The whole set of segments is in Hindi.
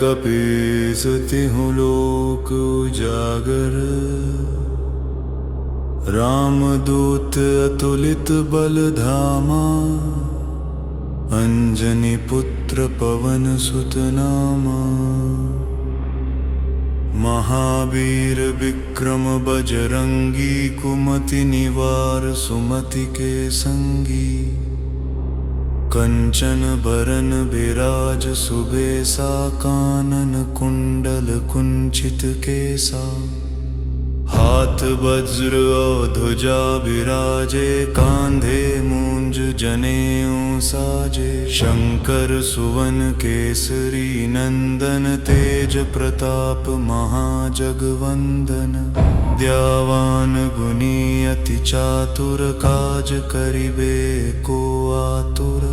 कपीस तिहु लोक उजागर। रामदूत अतुलित बल धामा, अंजनी पुत्र पवन सुत नामा। महावीर विक्रम बजरंगी, कुमति निवार सुमति के संगी। कंचन बरन बिराज सुबेसा, कानन कुंडल कुंचित केसा। हाथ वज्र और ध्वजा विराजे, कांधे मूंज जनेऊ साजे। शंकर सुवन केसरी नंदन, तेज प्रताप महाजगवंदन। विद्यावान गुणी अति चातुर, काज करिबे को आतुर।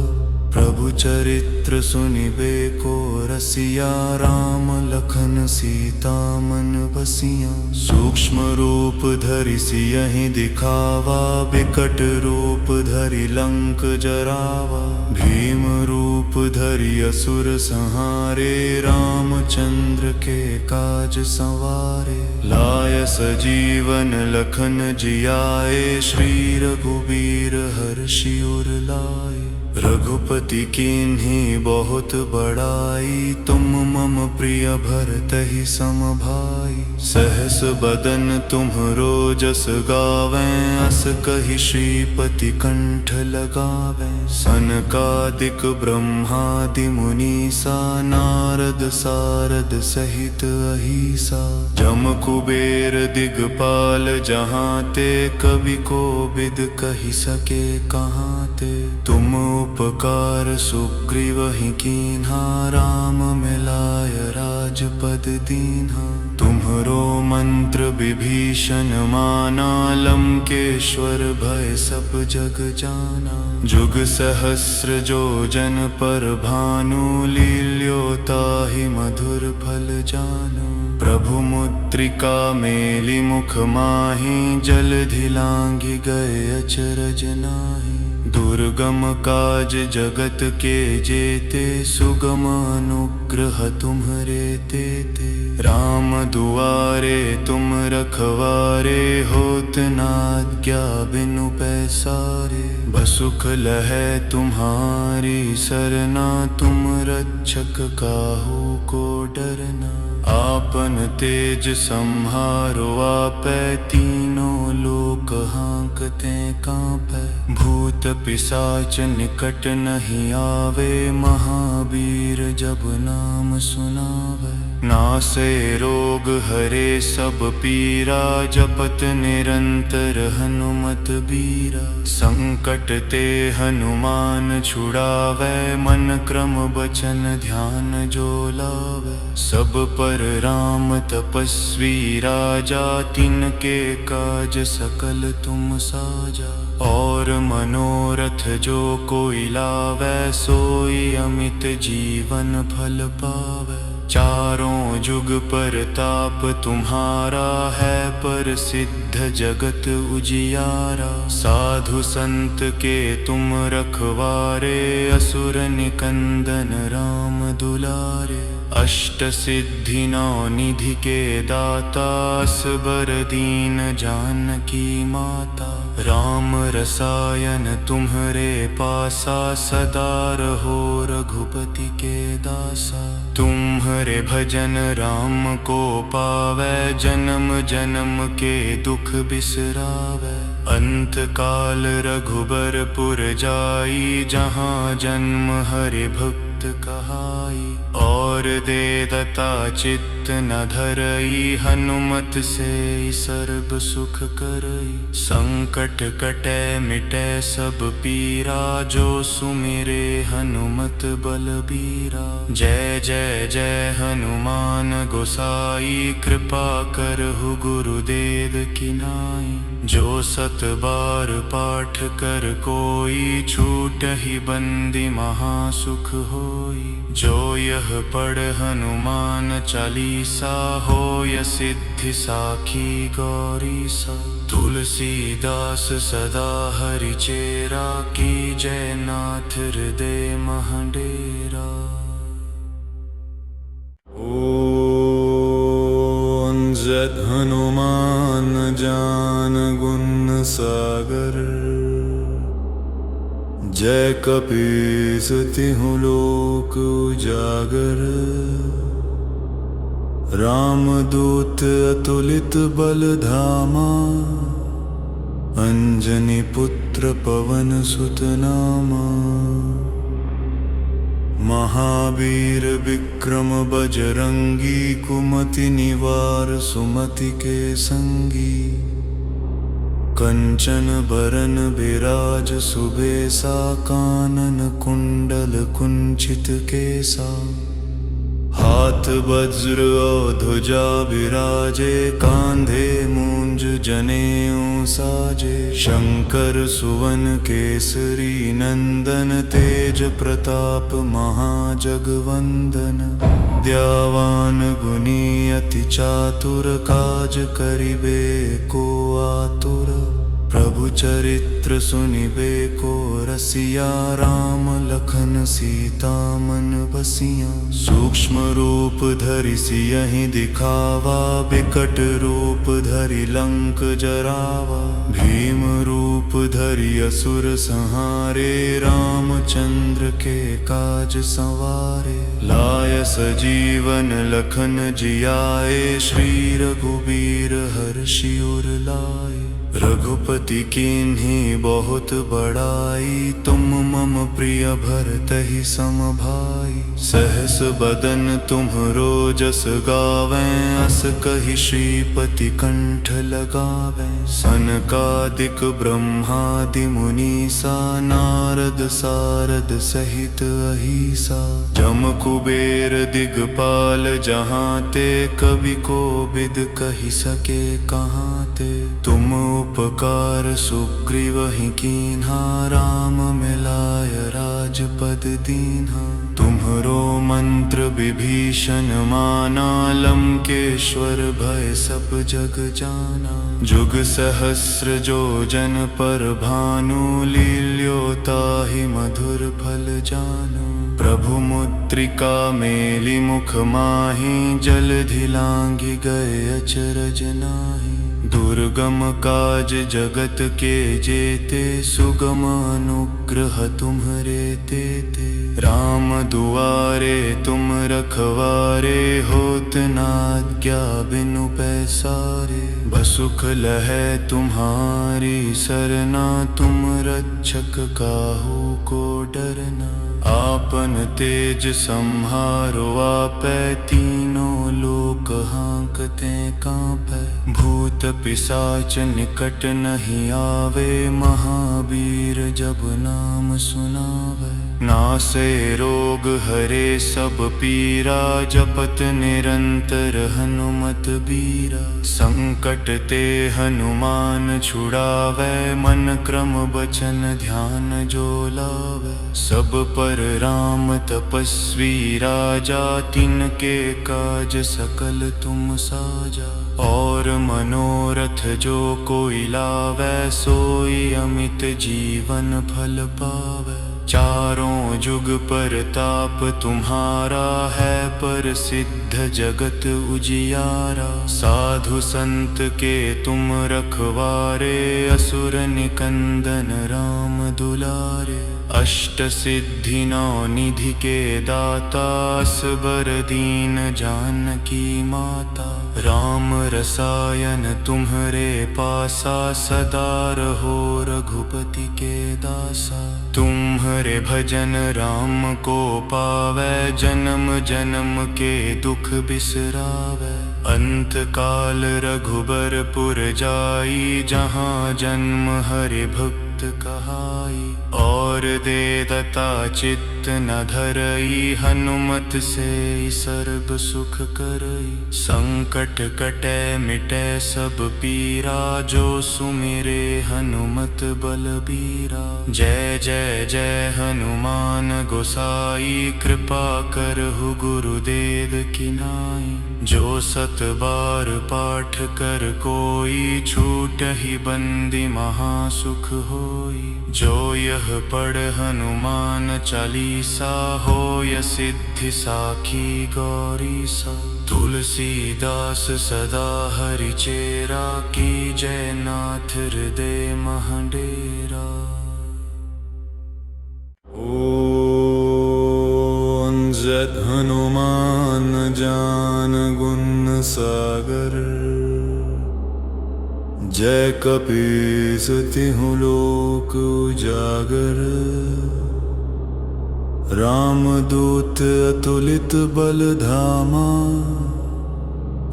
प्रभु चरित्र सुनिबे को रसिया, राम लखन सीता मन बसिया। सूक्ष्म रूप धरि सियहि दिखावा, बिकट रूप धरि लंक जरावा। भीम रूप धरि असुर संहारे, रामचंद्र के काज संवारे। लाय सजीवन लखन जियाए, श्री रघुबीर हर्षि उर लाए। रघुपति कीन्ही बहुत बड़ाई, तुम मम प्रिय भरतहि सम भाई। सहस बदन तुम्हरो जस गावें, अस कहि श्रीपति कंठ लगावें। सनकादिक ब्रह्मादि मुनीसा, नारद सारद सहित अहीसा। जम कुबेर दिगपाल जहाँ ते, कवि कोविद कहि सके कहाँ ते। तुम उपकार सुग्रीवहि कीन्हा, राम मिलाय राजपद दीन्हा। तुम्हरो मंत्र विभीषण माना, लंकेश्वर भय सब जग जाना। जुग सहस्र जो जन पर भानु, लील्योताहि मधुर फल जानु। प्रभु मुद्रिका मेलि मुख माहि, जलधि लांघि गए अचरज नाहि। दुर्गम काज जगत के जेते, सुगम अनुग्रह तुम्हरे तेते। राम दुआरे तुम रखवारे, होत न आज्ञा बिनु पैसारे। बसुख लहै तुम्हारी सरना, तुम रक्षक काहू को डरना। आपन तेज सम्हारो आपै, तीनों लोक हांकते कांपै। भूत पिशाच निकट नहीं आवे, महावीर जब नाम सुनावे। नासे रोग हरे सब पीरा, जपत निरंतर हनुमत बीरा। संकट ते हनुमान छुड़ावे, मन क्रम बचन ध्यान जो लावे। सब पर राम तपस्वी राजा, तिनके काज सकल तुम साजा। और मनोरथ जो कोई लावै, सोई अमित जीवन फल पावै। चारों जुग परताप तुम्हारा है, प्रसिद्ध जगत उजियारा। साधु संत के तुम रखवारे, असुर निकंदन राम दुलारे। अष्ट सिद्धि नौ निधि के दाता, असबर दीन जानकी माता। राम रसायन तुम्हरे पासा, सदा रहो रघुपति के दासा। तुम्हरे भजन राम को पावै, जन्म जन्म के दुख बिसरावै। अंत काल रघुबरपुर जाई, जहाँ जन्म हरि भक्त कहाई। और देदता चित्त न धरई, हनुमत से सर्व सुख करई। संकट कटै मिटै सब पीरा, जो सुमिरे हनुमत बलबीरा। जय जय जय हनुमान गोसाई, कृपा करहु गुरुदेव की नाई। जो सत बार पाठ कर कोई, छूटहि बंदी महासुख होई। जो यह पढ़ हनुमान चालीसा, होय सिद्धि साखी गौरीसा। तुलसीदास सदा हरिचेरा, की जय नाथ हृदय महडेरा। जय कपीस तिहु लोक उजागर, रामदूत अतुलित बल धामा, अंजनी पुत्र पवन सुत नामा। महावीर विक्रम बजरंगी, कुमति निवार सुमति के संगी। कंचन बरन विराज सुबेसा, कानन कुंडल कुंचित केसा। हाथ वज्र और ध्वजा विराजे, कांधे मूंज जनेऊ साजे। शंकर सुवन केसरी नंदन, तेज प्रताप महाजगवंदन। विद्यावान गुणी अति चातुर, काज करिबे को आतुर। प्रभु चरित्र सुनिबे को रसिया, राम लखन सीता मन बसिया। सूक्ष्म रूप धरि सियहि दिखावा, बिकट रूप धरि लंक जरावा। भीम रूप धरि असुर संहारे, रामचंद्र के काज संवारे। लाय सजीवन लखन जियाए, श्री रघुबीर हर्षि उर लाए। रघुपति कीन्ही बहुत बड़ाई, तुम मम प्रिय भरतहि सम भाई। सहस बदन तुम्हरो जस गावें, अस कहि श्रीपति कंठ लगावें। सनकादिक ब्रह्मादि मुनीसा, नारद सारद सहित अहीसा। जम कुबेर दिगपाल जहाँ ते, कवि कोविद कहि सके कहाँ ते। तुम उपकार सुग्रीवहि कीन्हा, राम मिलाय राजपद दीन्हा। तुम्हरो मंत्र विभीषण माना, लंकेश्वर भय सब जग जाना। जुग सहस्र जो जन पर भानु, लील्यो ताहि मधुर फल जानु। प्रभु मुद्रिका मेलि मुख माहि, जलधि लांघि गए अचरज नाहि। दुर्गम काज जगत के जेते, सुगम अनुग्रह तुम्हरे तेते। राम दुआरे तुम रखवारे, होत न आज्ञा बिनु पैसारे। बसुख लहै तुम्हारी सरना, तुम रक्षक काहू को डरना। आपन तेज सम्हारो आपै, तीनों लोक हांकते कांपै। भूत पिशाच निकट नहीं आवे, महावीर जब नाम सुनावे। नासे रोग हरे सब पीरा, जपत निरंतर हनुमत बीरा। संकट ते हनुमान छुड़ावे, मन क्रम बचन ध्यान जो लावे। सब पर राम तपस्वी राजा, तिनके काज सकल तुम साजा। और मनोरथ जो कोई लावे, सोई अमित जीवन फल पावे। चारों जुग परताप तुम्हारा है, प्रसिद्ध जगत उजियारा। साधु संत के तुम रखवारे, असुर निकंदन राम दुलारे। अष्ट सिद्धि नौ निधि के दाता, असबर दीन जानकी माता। राम रसायन तुम्हरे पासा, सदा रहो रघुपति के दासा। तुम्हरे भजन राम को पावै, जन्म जन्म के दुख बिसरावै। अंत काल रघुबरपुर जाई, जहाँ जन्म हरि भक्त कहाई। और देदता चित्त न धरई, हनुमत से सर्व सुख करई। संकट कटै मिटै सब पीरा, जो सुमिरे हनुमत बलबीरा। जय जय जय हनुमान गोसाई, कृपा करहु गुरुदेव की नाई। जो सत बार पाठ कर कोई, छूटहि बंदी महासुख होई। जो यह पढ़ हनुमान चालीसा, होय सिद्धि साखी गौरीसा। तुलसीदास सदा हरिचेरा, की जय नाथ हृदय महडेरा। जय कपीस तिहु लोक उजागर, रामदूत अतुलित बल धामा,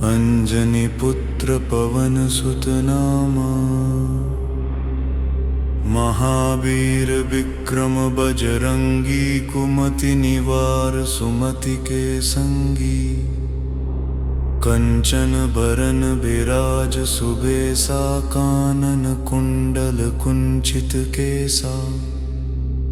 अंजनी पुत्र पवन सुत नामा। महावीर विक्रम बजरंगी, कुमति निवार सुमति के संगी। कंचन बरन बिराज सुबेसा, कानन कुंडल कुंचित केसा।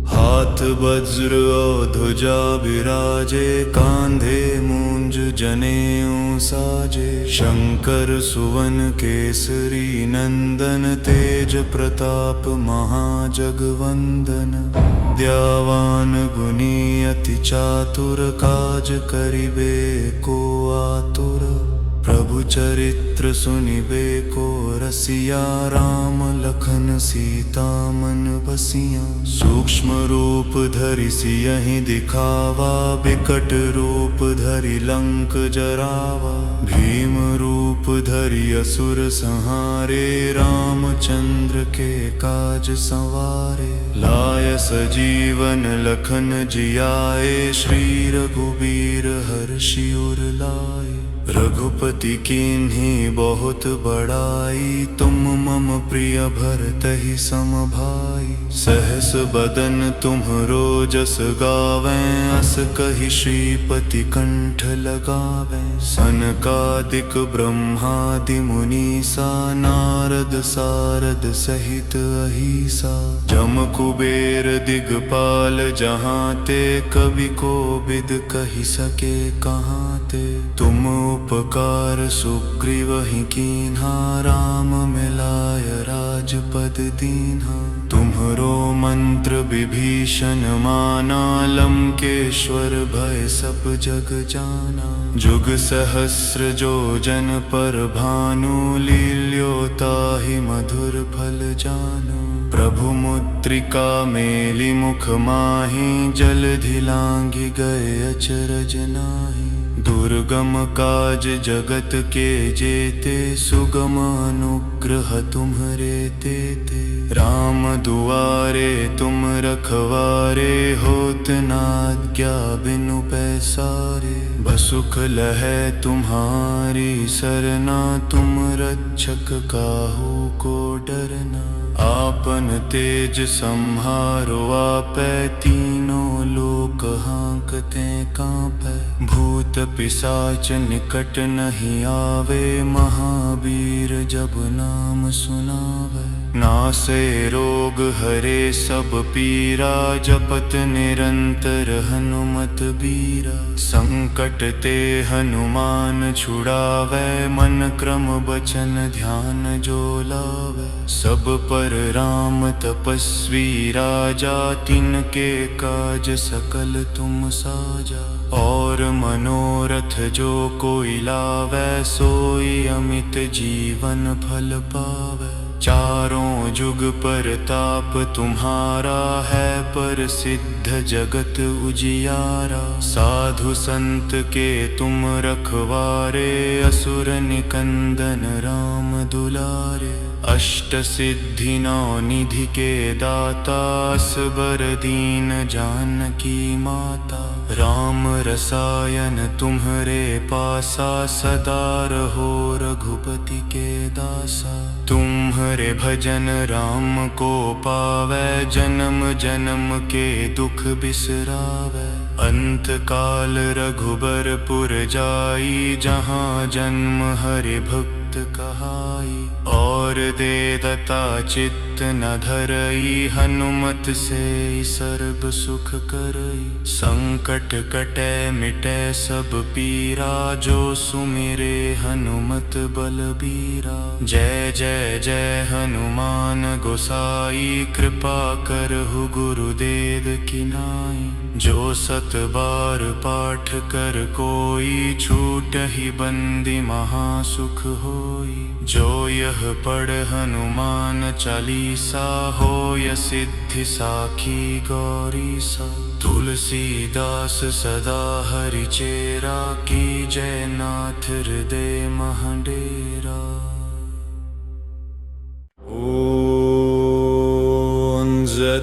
हाथ वज्र और ध्वजा विराजे, कांधे मूंज जनेऊ साजे। शंकर सुवन केसरी नंदन, तेज प्रताप महाजगवंदन। विद्यावान गुणी अति चातुर, काज करिबे को आतुर। प्रभु चरित्र सुनिबे को रसिया, राम लखन सीता मन बसिया। सूक्ष्म रूप धरि सियहि दिखावा, बिकट रूप धरि लंक जरावा। भीम रूप धरि असुर संहारे, रामचंद्र के काज संवारे। लाय सजीवन लखन जियाए, श्री रघुबीर हर्षि उर लाए। रघुपति कीन्ही बहुत बड़ाई, तुम मम प्रिय भरतहि सम भाई। सहस बदन तुम्हरो जस गावें, अस कहि श्रीपति कंठ लगावें। सनकादिक ब्रह्मादि मुनीसा, नारद सारद सहित अहिसा। जम कुबेर दिगपाल जहाँ ते, कवि कोविद कहि सके कहाँ ते। तुम उपकार सुग्रीवहि कीन्हा, राम मिलाय राजपद दीन्हा। तुम्हरो मंत्र विभीषण माना, लंकेश्वर भय सब जग जाना। जुग सहस्र जो जन पर भानु, लील्योताहि मधुर फल जानु। प्रभु मुद्रिका मेलि मुख माहि, जलधि लांघि गए अचरज नाहि। दुर्गम काज जगत के जेते, सुगम अनुग्रह तुम्हरे तेते। राम दुआरे तुम रखवारे, होत न आज्ञा बिनु पैसारे। बसुख लहै तुम्हारी सरना, तुम रक्षक काहू को डरना। आपन तेज सम्हारो आपै, तीनों लोक हांकते कांपै। भूत पिशाच निकट नहीं आवे, महावीर जब नाम सुनावे। नासे रोग हरे सब पीरा, जपत निरंतर हनुमत बीरा। संकट ते हनुमान छुड़ावे, मन क्रम बचन ध्यान जो लावे। सब पर राम तपस्वी राजा, तिनके काज सकल तुम साजा। और मनोरथ जो कोई लावे, सोई अमित जीवन फल पावे। चारों जुग परताप तुम्हारा है, प्रसिद्ध जगत उजियारा। साधु संत के तुम रखवारे, असुर निकंदन राम दुलारे। अष्ट सिद्धि नौ निधि के दाता, असबर दीन जानकी माता। राम रसायन तुम्हरे पासा, सदा रहो रघुपति के दासा। तुम्हरे भजन राम को पावै, जन्म जन्म के दुख बिसरावै। अंत काल रघुबरपुर जाई, जहाँ जन्म हरि भक्त कहाई। और देदता चित्त न धरई, हनुमत से सर्ब सुख करई। संकट कटै मिटै सब पीरा, जो सुमिरे हनुमत बलबीरा। जय जय जय हनुमान गोसाई, कृपा करहु गुरुदेव की नाई। जो सत बार पाठ कर कोई, छूटहि बंदी महासुख होई। जो यह पढ़ हनुमान चालीसा, होय सिद्धि साखी गौरीसा। तुलसीदास सदा हरिचेरा, की जय नाथ हृदय महडेरा।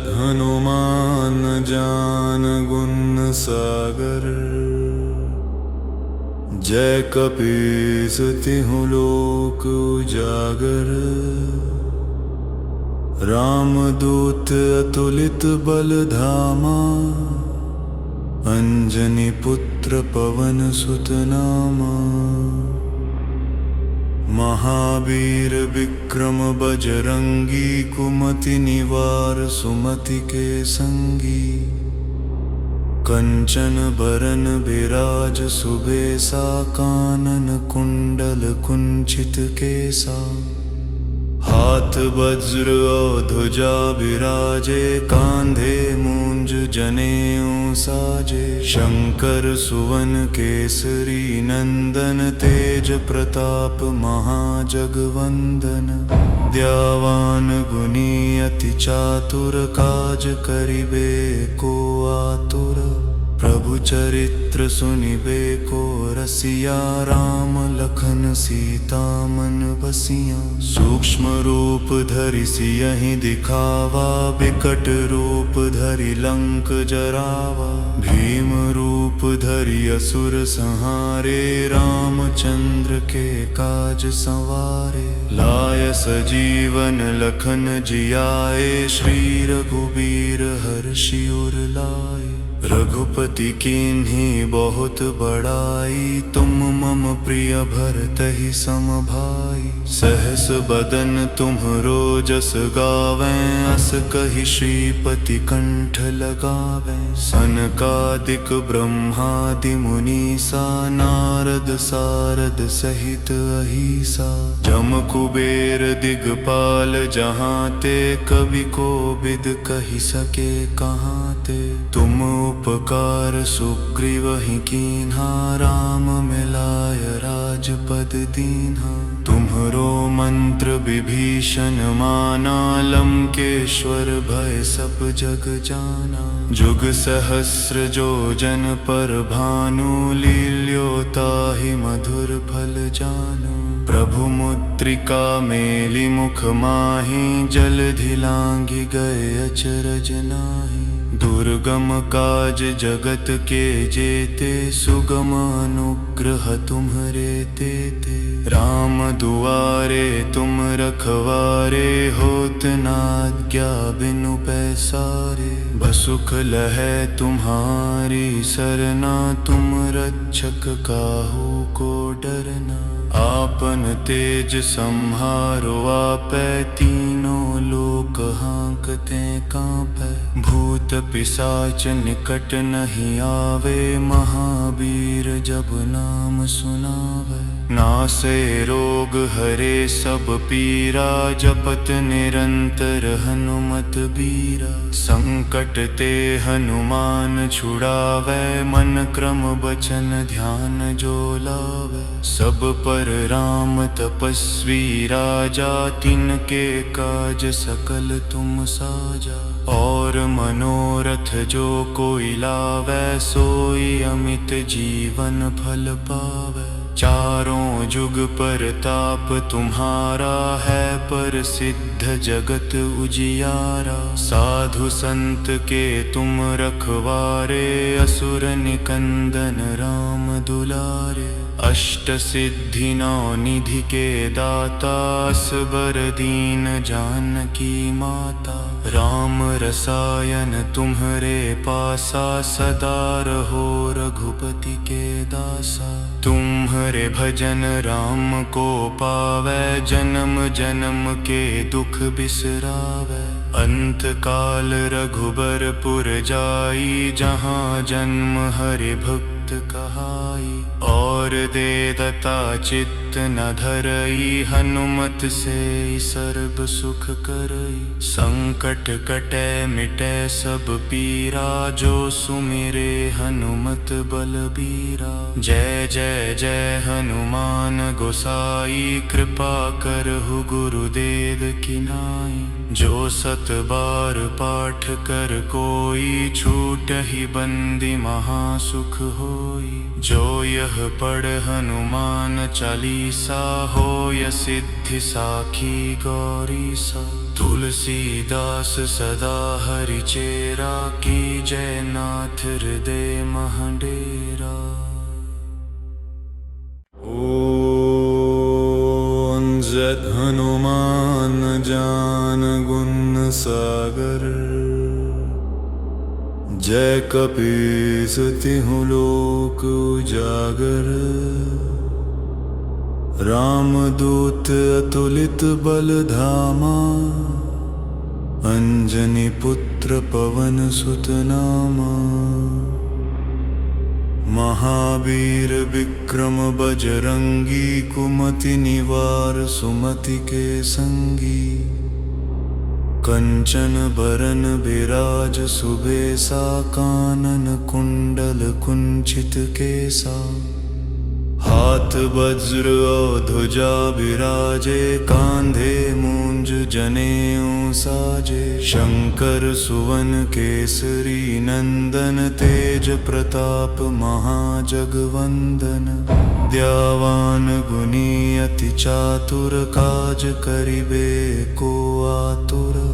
हनुमान ज्ञान गुण सागर, जय कपीस तिहुँ लोक उजागर। रामदूत अतुलित बल धामा, अंजनी पुत्र पवन सुत नामा। महावीर विक्रम बजरंगी, कुमति निवार सुमति के संगी। कंचन बरन विराज सुबेसा, कानन कुंडल कुंचित केसा। हाथ वज्र और ध्वजा विराजे, कांधे मूंज जनेऊ साजे। शंकर सुवन केसरी नंदन, तेज प्रताप महाजगवंदन। विद्यावान गुणी अति चातुर, काज करिबे को आतुर। प्रभु चरित्र सुनिबे को रसिया, राम लखन सीता मन बसिया। सूक्ष्म रूप धरि सियहि दिखावा, विकट रूप धरि लंक जरावा। भीम रूप धरि असुर संहारे, रामचंद्र के काज संवारे। लाय सजीवन लखन जियाए, श्री रघुबीर हर्षि उर लाए। रघुपति कीन्ही बहुत बड़ाई, तुम मम प्रिय भरतहि सम भाई। सहस बदन तुम्हरो जस गावें, अस कहि श्रीपति कंठ लगावें। सनकादिक ब्रह्मादि मुनीसा, नारद सारद सहित अहीसा। जम कुबेर दिगपाल जहाँ ते, कवि कोविद कहि सके कहाँ ते। तुम उपकार सुग्रीवहि कीन्हा, राम मिलाय राजपद दीन्हा। तुम्हरो मंत्र विभीषण माना, लंकेश्वर भय सब जग जाना। जुग सहस्र जो जन पर भानु, लील्योताहि मधुर फल जानु। प्रभु मुद्रिका मेलि मुख माहि, जलधि लांघि गए अचरज नाहि। दुर्गम काज जगत के जेते, सुगम अनुग्रह तुम्हरे तेते। राम दुआरे तुम रखवारे, होत न आज्ञा बिनु पैसारे। बसुख लहै तुम्हारी सरना, तुम रक्षक काहू को डरना। आपन तेज सम्हारो आपै, तीनों लोक हांकते कांपै। भूत पिशाच निकट नहीं आवे, महावीर जब नाम सुनावे। नासे रोग हरे सब पीरा, जपत निरंतर हनुमत बीरा। संकट ते हनुमान छुड़ावे, मन क्रम बचन ध्यान जो लावे। सब पर राम तपस्वी राजा, तिनके काज सकल तुम साजा। और मनोरथ जो कोई लावे, सोई अमित जीवन फल पावे। चारों जुग परताप तुम्हारा है, प्रसिद्ध जगत उजियारा। साधु संत के तुम रखवारे, असुर निकंदन राम दुलारे। अष्ट सिद्धि नौ निधि के दाता, असबर दीन जानकी माता। राम रसायन तुम्हरे पासा, सदा रहो रघुपति के दासा। तुम्हरे भजन राम को पावै, जन्म जन्म के दुख बिसरावै। अंत काल रघुबर पुर जाई, जहाँ जन्म हरि भक्त कहाई। और देदता चित्त न धरई, हनुमत से सर्व सुख करई। संकट कटै मिटै सब पीरा, जो सुमिरे हनुमत बलबीरा। जय जय जय हनुमान गोसाई, कृपा करहु गुरुदेव की नाई। जो सत बार पाठ कर कोई, छूटहि बंदी महासुख हो। होई। जो यह पढ़ हनुमान चालीसा, होय सिद्धि साखी गौरी सा। तुलसीदास सदा हरिचेरा, की जय नाथ हृदय महडेरा। जय हनुमान ज्ञान गुण सागर, जय कपीस तिहुँ लोक उजागर। रामदूत अतुलित बल धामा, अंजनी पुत्र पवन सुत नामा। महावीर विक्रम बजरंगी, कुमति निवार सुमति के संगी। कंचन बरन बिराज सुबेसा, कानन कुंडल कुंचित केसा। हाथ वज्र और ध्वजा बिराजे, कांधे मूंज जनेऊ साजे। शंकर सुवन केसरी नंदन, तेज प्रताप महाजगवंदन। विद्यावान गुणी अति चातुर, काज करिबे को आतुर।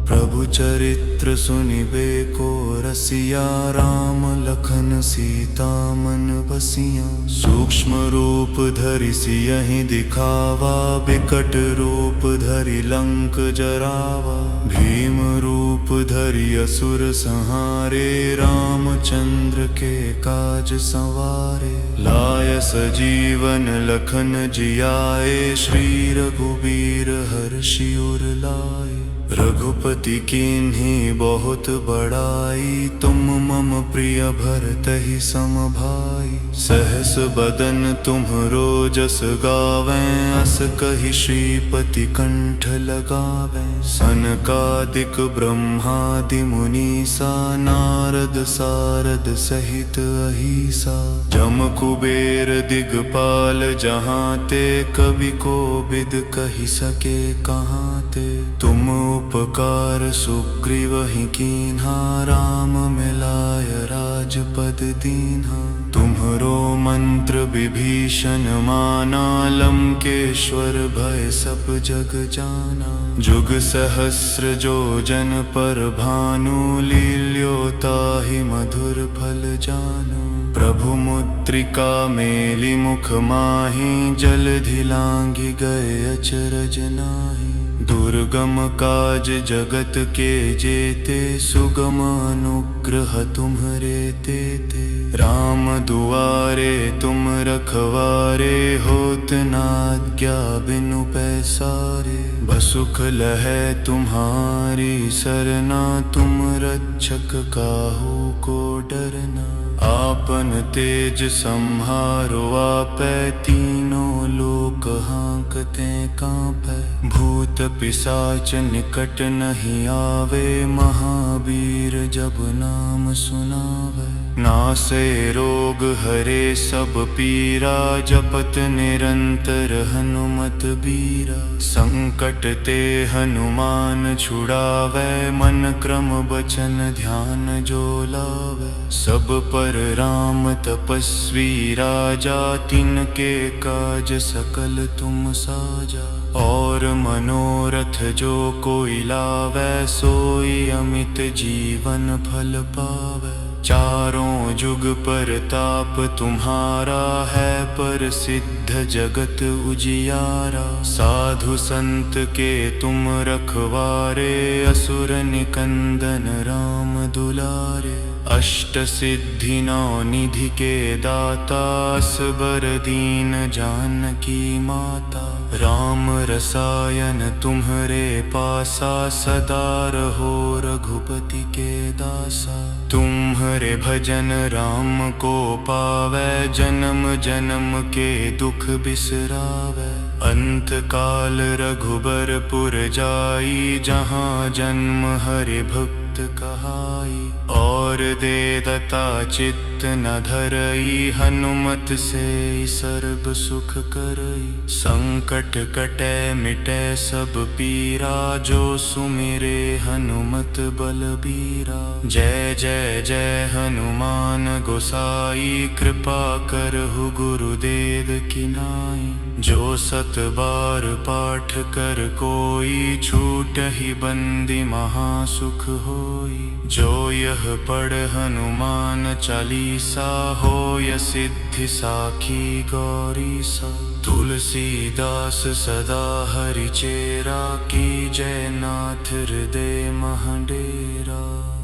प्रभु चरित्र सुनिबे को रसिया, राम लखन सीता मन बसिया। सूक्ष्म रूप धरि सियहि दिखावा, बिकट रूप धरि लंक जरावा। भीम रूप धरि असुर संहारे, रामचंद्र के काज संवारे। लाय सजीवन लखन जियाए, श्री रघुबीर हर्षि उर लाए। रघुपति कीन्ही बहुत बड़ाई, तुम मम प्रिय भरतहि सम भाई। सहस बदन तुम्हरो जस गावें, अस कहि श्रीपति कंठ लगावें। सनकादिक ब्रह्मादि मुनीसा, नारद सारद सहित अहीसा। जम कुबेर दिगपाल जहाँ ते, कवि कोविद कहि सके कहाँ ते। तुम उपकार सुग्रीवहि कीन्हा, राम मिलाय राजपद दीन्हा। तुम्हरो मंत्र विभीषण माना, लंकेश्वर भय सब जग जाना। जुग सहस्र जो जन पर भानु, लील्योताहि मधुर फल जानु। प्रभु मुद्रिका मेलि मुख माहि, जलधि लांघि गए अचरज नाहि। दुर्गम काज जगत के जेते, सुगम अनुग्रह तुम्हरे तेते। राम दुआरे तुम रखवारे, होत न आज्ञा बिनु पैसारे। बसुख लहै तुम्हारी सरना, तुम रक्षक काहू को डरना। आपन तेज सम्हारो आपै, तीनों लोक हांकते कांपै। भूत पिशाच निकट नहीं आवे, महावीर जब नाम सुनावे। नासे रोग हरे सब पीरा, जपत निरंतर हनुमत बीरा। संकट ते हनुमान छुड़ावे, मन क्रम बचन ध्यान जो लावे। सब पर राम तपस्वी राजा, तिनके काज सकल तुम साजा। और मनोरथ जो कोई लावै, सोई अमित जीवन फल पावै। चारों जुग परताप तुम्हारा है, प्रसिद्ध जगत उजियारा। साधु संत के तुम रखवारे, असुर निकंदन राम दुलारे। अष्ट सिद्धि नौ निधि के दाता, असबर दीन जानकी माता। राम रसायन तुम्हरे पासा, सदा रहो रघुपति के दासा। तुम्हरे भजन राम को पावै, जन्म जन्म के दुख बिसरावै। अंत काल रघुबर पुर जाई, जहाँ जन्म हरि भक्त कहाई। और दे दता चित्त न धरई, हनुमत से सर्ब सुख करई। संकट कटै मिटै सब पीरा, जो सुमिरे हनुमत बलबीरा। जय जय जय हनुमान गोसाई, कृपा करहु गुरुदेव की नाई। जो सत बार पाठ कर कोई, छूटहि बंदी महासुख होई। जो यह पढ़ हनुमान चालीसा, होय सिद्धि साखी गौरीसा। तुलसीदास सदा हरिचेरा, की जय नाथ हृदय महडेरा।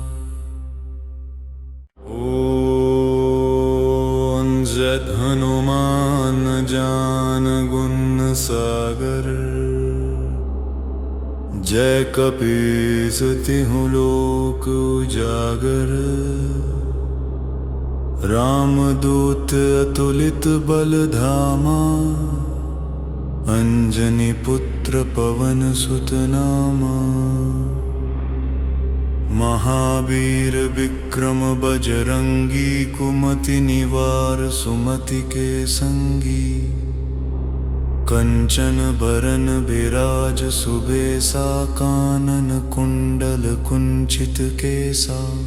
जय हनुमान ज्ञान गुण सागर, जय कपीस तिहुँ लोक उजागर। रामदूत अतुलित बल धामा, अंजनी पुत्र पवन सुत नामा। महावीर विक्रम बजरंगी, कुमति निवार सुमति के संगी। कंचन बरन बिराज सुबेसा, कानन कुंडल कुंचित केसा।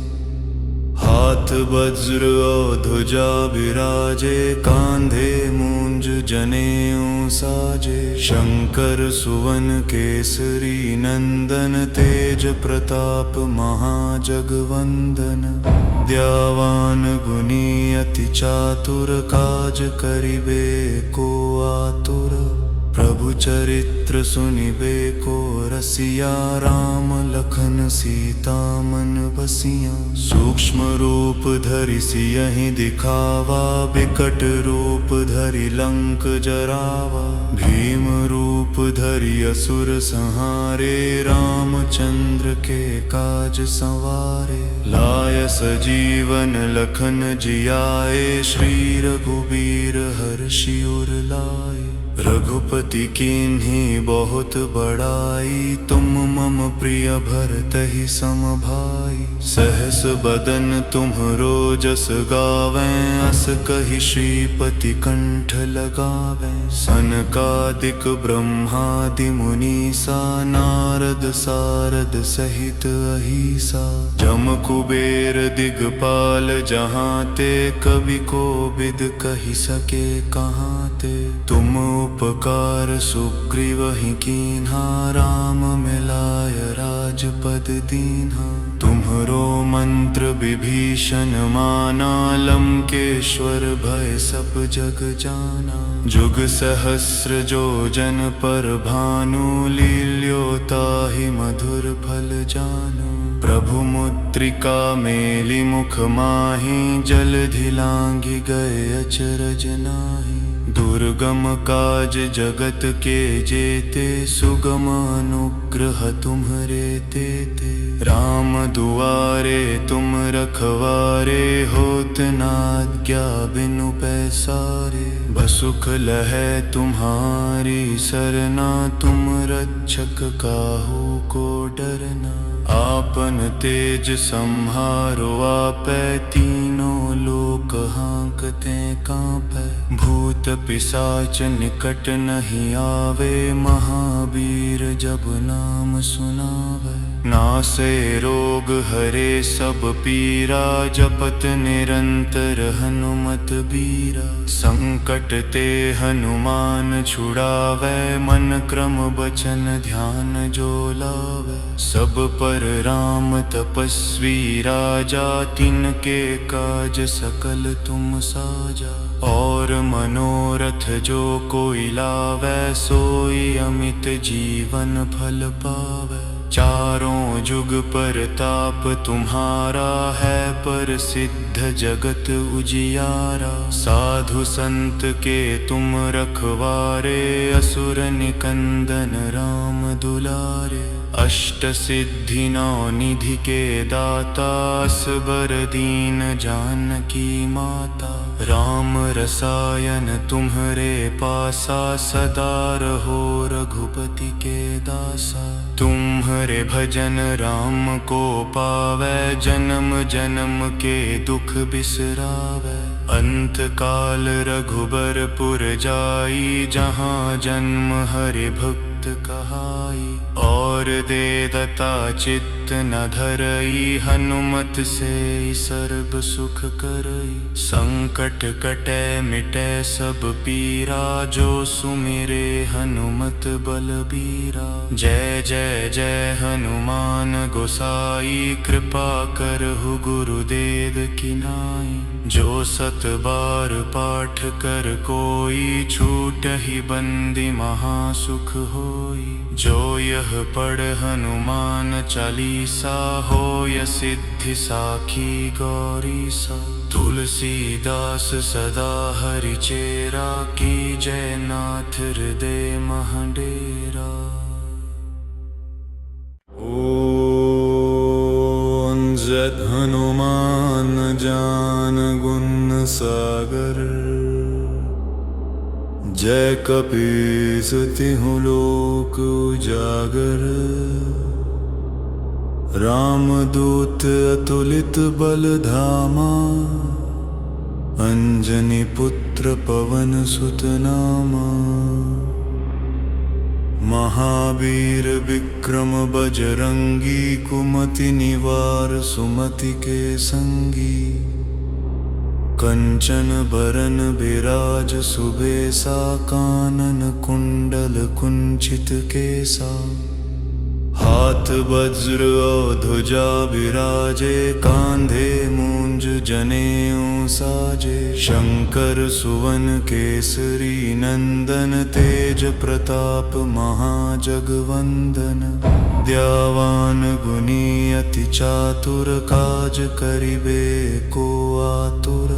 हाथ वज्र और ध्वजा विराजे, कांधे मूंज जनेऊ साजे। शंकर सुवन केसरी नंदन, तेज प्रताप महाजगवंदन। विद्यावान गुणी अति चातुर, काज करिबे को आतुर। प्रभु चरित्र सुनिबे को रसिया, राम लखन सीता मन बसिया। सूक्ष्म रूप धरि सियहि दिखावा, बिकट रूप धरि लंक जरावा। भीम रूप धरि असुर संहारे, रामचंद्र के काज संवारे। लाय सजीवन लखन जियाए, श्री रघुबीर हर्षि उर लाए। रघुपति कीन्ही बहुत बड़ाई, तुम मम प्रिय भरतहि सम भाई। सहस बदन तुम्हरो जस गावें, अस कहि श्रीपति कंठ लगावें। सनकादिक ब्रह्मादि मुनीसा, नारद सारद सहित अहीसा। जम कुबेर दिगपाल जहाँ-ते, कवि कोविद कहि सके कहाँ-ते। तुम उपकार सुग्रीवहि कीन्हा, राम मिलाय राजपद दीन्हा। तुम्हरो मंत्र विभीषण माना, लंकेश्वर भय सब जग जाना। जुग सहस्र जो जन पर भानु, लील्योताहि मधुर फल जानू। प्रभु मुद्रिका मेलि मुख माहि, जलधि लांघि गए अचरज नाहि। दुर्गम काज जगत के जेते, सुगम अनुग्रह तुम्हरे तेते। राम दुआरे तुम रखवारे, होत न आज्ञा बिनु पैसारे। बसुख लहै तुम्हारी सरना, तुम रक्षक काहू को डरना। आपन तेज सम्हारो आपै, तीनों लोक हांकते कांपै। भूत पिशाच निकट नहीं आवे, महावीर जब नाम सुनावे। नासे रोग हरे सब पीरा, जपत निरंतर हनुमत बीरा। संकट ते हनुमान छुड़ावे, मन क्रम बचन ध्यान जो लावे। सब पर राम तपस्वी राजा, तिनके काज सकल तुम साजा। और मनोरथ जो कोई लावै, सोई अमित जीवन फल पावै। चारों जुग परताप तुम्हारा है, प्रसिद्ध जगत उजियारा। साधु संत के तुम रखवारे, असुर निकंदन राम दुलारे। अष्ट सिद्धि नौ निधि के दाता असबर दीन जानकी माता। राम रसायन तुम्हरे पासा सदा रहो रघुपति के दासा। तुम्हरे भजन राम को पावै जन्म जन्म के दुख बिसरावै। अंत काल रघुबरपुर जाई जहाँ जन्म हरि भक्त कहाई। और देदता चित्त न धरई हनुमत से सर्व सुख करई। संकट कटै मिटै सब पीरा जो सुमिरे हनुमत बलबीरा। जय जय जय हनुमान गोसाई कृपा करहु गुरुदेव की नाई। जो सत बार पाठ कर कोई छूटहि बंदी महासुख होई। जो यह पढ़ हनुमान चालीसा होय सिद्धि साखी गौरीसा। तुलसीदास सदा हरि चेरा की जय नाथ हृदय महडेरा। ओम जय हनुमान ज्ञान गुण सागर। जय कपीस तिहुँ लोक उजागर। रामदूत अतुलित बल धामा। अंजनी पुत्र पवन सुत नामा। महावीर विक्रम बजरंगी कुमति निवार सुमति के संगी। कंचन बरन बिराज सुबेसा कानन कुंडल कुंचित केसा। हाथ वज्र और ध्वजा विराजे कांधे मूंज जनेऊ साजे। शंकर सुवन केसरी नंदन तेज प्रताप महाजगवंदन। विद्यावान गुणी अति चातुर काज करिबे को आतुर।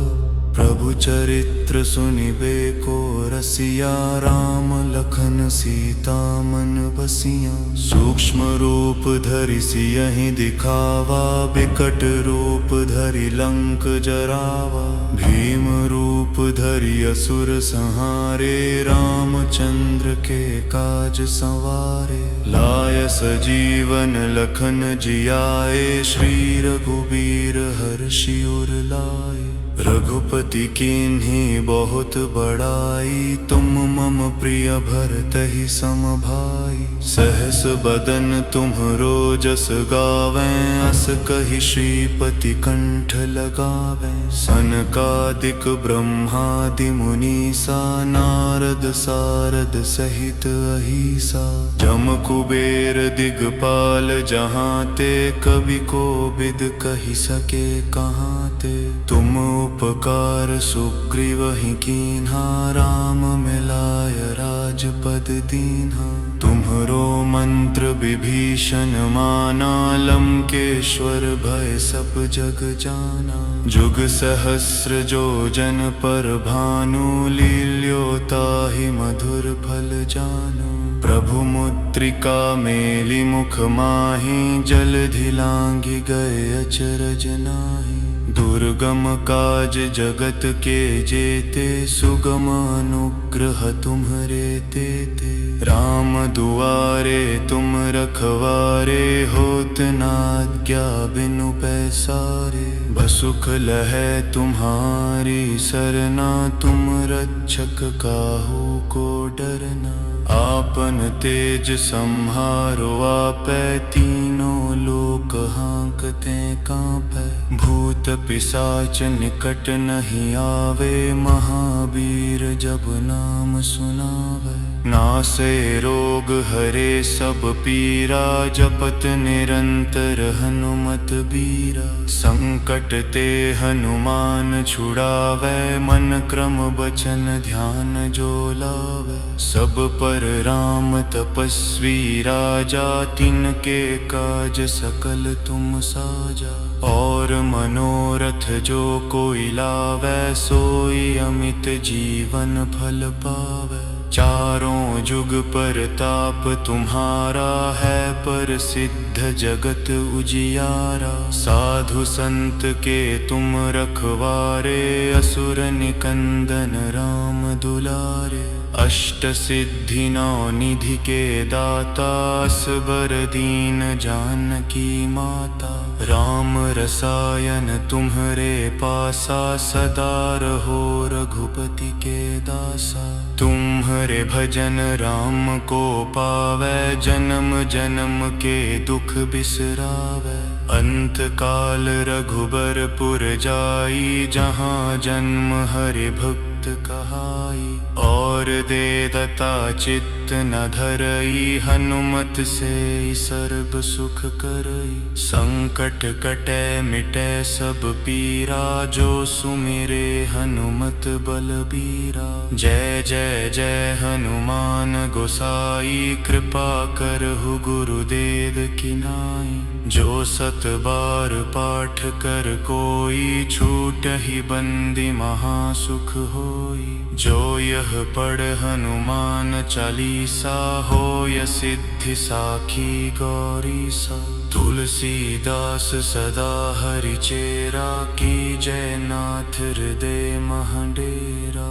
प्रभु चरित्र सुनिबे को रसिया। राम लखन सीता मन बसिया। सूक्ष्म रूप धरि सियहि दिखावा। बिकट रूप धरि लंक जरावा। भीम रूप धरि असुर संहारे। रामचंद्र के काज संवारे। लाय सजीवन लखन जियाए। श्री रघुबीर हर्षि उर लाए। रघुपति कीन्ही बहुत बड़ाई। तुम मम प्रिय भरतहि सम भाई। सहस बदन तुम्हरो जस गावें। अस कहि श्रीपति कंठ लगावें। सनकादिक ब्रह्मादि मुनीसा। नारद सारद सहित अहिसा। जम कुबेर दिगपाल जहाँ ते। कवि कोविद कहि सके कहाँ ते। तुम उपकार सुग्रीवहि कीन्हा। राम मिलाय राजपद दीन्हा। तुम्हरो मंत्र विभीषण माना। लंकेश्वर भय सब जग जाना। जुग सहस्र जो जन पर भानु। लील्योताहि मधुर फल जानु। प्रभु मुद्रिका मेलि मुख माहि। जलधि लांघि गए अचरज नाहि। दुर्गम काज जगत के जेते। सुगम अनुग्रह तुम्हरे तेते। राम दुआरे तुम रखवारे। होत न आज्ञा बिनु पैसारे। बसुख लहै तुम्हारी सरना। तुम रक्षक काहू को डरना। आपन तेज सम्हारो आपै। तीनों लोक हांकते कांपै। भूत पिशाच निकट नहीं आवे। महावीर जब नाम सुनावे। नासे रोग हरे सब पीरा। जपत निरंतर हनुमत बीरा। संकट ते हनुमान छुड़ावे। मन क्रम बचन ध्यान जो लावे। सब पर राम तपस्वी राजा। तिनके काज सकल तुम साजा। और मनोरथ जो कोई लावे। सोई अमित जीवन फल पावे। चारों जुग परताप तुम्हारा है, पर सिद्ध जगत उजियारा। साधु संत के तुम रखवारे, असुर निकंदन राम दुलारे। अष्ट सिद्धि नौ निधि के दाता, असबर दीन जानकी माता। राम रसायन तुम्हरे पासा, सदा रहो रघुपति के दासा। तुम्हरे भजन राम को पावै, जन्म जन्म के दुख बिसरावै। अंत काल रघुबरपुर जाई, जहाँ जन्म हरि भक्त कहाई। और देदता चित्त न धरई, हनुमत से सर्व सुख करई। संकट कटै मिटै सब पीरा, जो सुमिरे हनुमत बलबीरा। जय जय जय हनुमान गोसाई, कृपा करहु गुरुदेव की नाई। जो सत बार पाठ कर कोई, छूटहि बंदी महासुख होई। जो यह पढ़ हनुमान चालीसा, होय सिद्धि साखी गौरीसा। तुलसीदास सदा हरिचेरा, की जय नाथ हृदय महडेरा।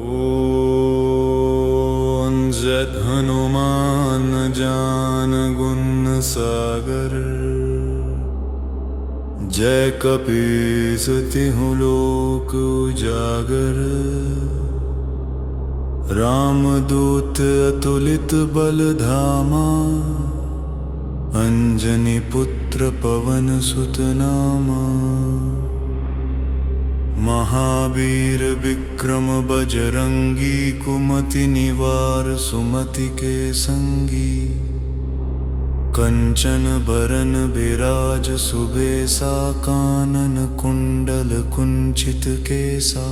ओम जय हनुमान ज्ञान गुण सागर, जय कपीस तिहुँ लोक उजागर। रामदूत अतुलित बल धामा, अंजनी पुत्र पवन सुत नामा। महावीर विक्रम बजरंगी, कुमति निवार सुमति के संगी। कंचन बरन बिराज सुबेसा, कानन कुंडल कुंचित केसा।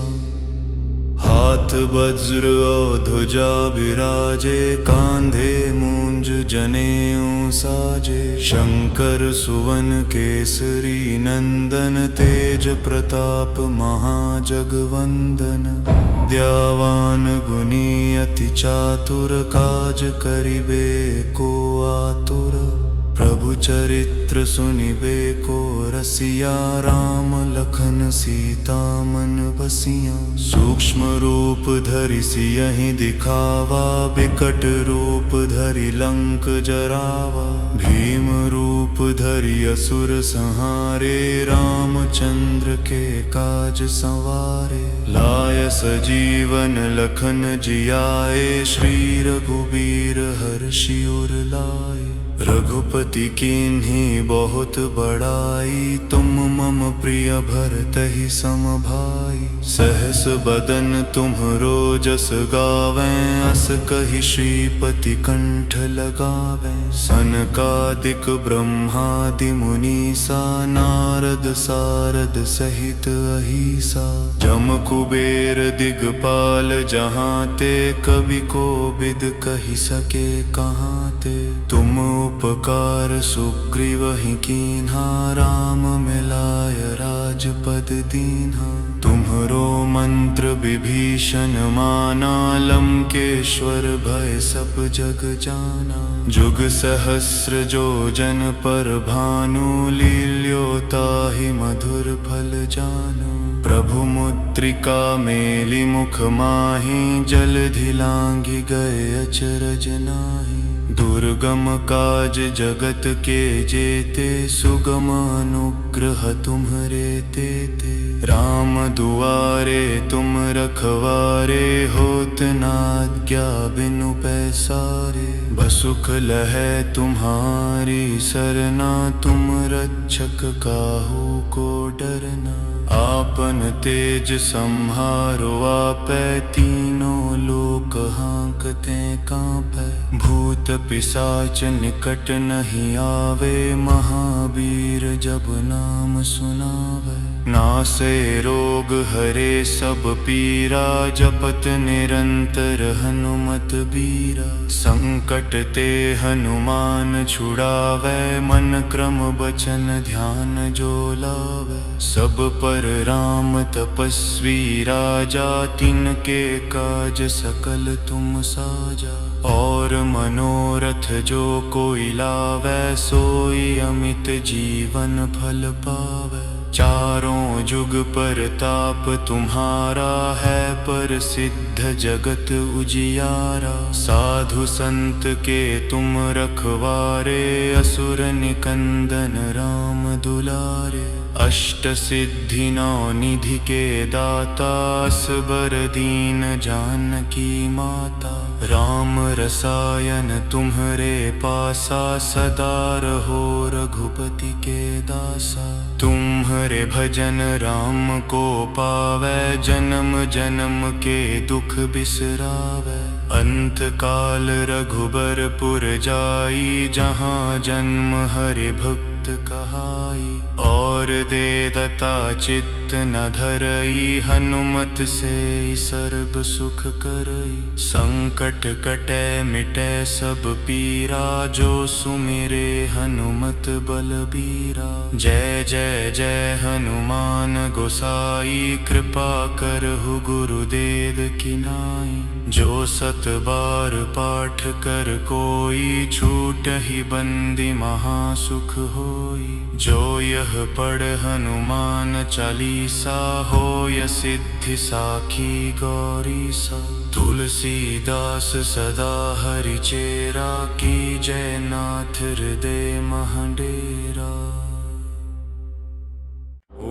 हाथ वज्र और ध्वजा विराजे, कांधे मूंज जनेऊ साजे। शंकर सुवन केसरी नंदन, तेज प्रताप महाजगवंदन। विद्यावान गुणी अति चातुर, काज करिबे को आतुर। प्रभु चरित्र सुनिबे को रसिया, राम लखन सीता मन बसिया। सूक्ष्म रूप धरि सियहि दिखावा, बिकट रूप धरि लंक जरावा। भीम रूप धरि असुर संहारे, रामचंद्र के काज संवारे। लाय सजीवन लखन जियाए, श्री रघुबीर हर्षि उर लाए। रघुपति कीन्ही बहुत बड़ाई, तुम मम प्रिय भरतहि सम भाई। सहस बदन तुम्हरो जस गावें, अस कहि श्रीपति कंठ लगावें। सनकादिक ब्रह्मादि मुनीसा, नारद सारद सहित अहीसा। जम कुबेर दिगपाल जहाँ ते, कवि कोविद कहि सके कहाँ ते। तुम उपकार सुग्रीवहि कीन्हा, राम मिलाय राजपद दीन्हा। तुम्हरो मंत्र विभीषण माना, लंकेश्वर भय सब जग जाना। जुग सहस्र जो जन पर भानु, लील्यो ताहि मधुर फल जानु। प्रभु मुद्रिका मेलि मुख माहि, जलधि लांघि गए अचरज नाहि। दुर्गम काज जगत के जेते, सुगम अनुग्रह तुम्हरे तेते। राम दुआरे तुम रखवारे, होत न आज्ञा बिनु पैसारे। बसुख लहै तुम्हारी सरना, तुम रक्षक काहू को डरना। आपन तेज सम्हारो आपै, तीनों लोक हांकते कांपै। भूत पिशाच निकट नहीं आवे, महावीर जब नाम सुनावे। नासे रोग हरे सब पीरा, जपत निरंतर हनुमत बीरा। संकट ते हनुमान छुड़ावै, मन क्रम बचन ध्यान जो लावै। सब पर राम तपस्वी राजा, तिनके काज सकल तुम साजा। और मनोरथ जो कोई लावै, सोई अमित जीवन फल पावै। चारों जुग परताप तुम्हारा है, प्रसिद्ध जगत उजियारा। साधु संत के तुम रखवारे, असुर निकंदन राम दुलारे। अष्ट सिद्धि नौ निधि के दाता, असबर दीन जानकी माता। राम रसायन तुम्हरे पासा, सदा रहो रघुपति के दासा। तुम्हरे भजन राम को पावै, जन्म जन्म के दुख बिसरावै। अंत काल रघुबरपुर जाई, जहाँ जन्म हरि भक्त कहाई। और देदता चित्त न धरई, हनुमत से सर्व सुख करई। संकट कटै मिटै सब पीरा, जो सुमिरे हनुमत बलबीरा। जय जय जय हनुमान गोसाई, कृपा करहु गुरुदेव की नाई। जो सत बार पाठ कर कोई, छूटहि बंदी महासुख होई। जो यह पढ़ हनुमान चालीसा, होय सिद्धि साखी गौरीसा। तुलसीदास सदा हरिचेरा, की जय नाथ हृदय महडेरा।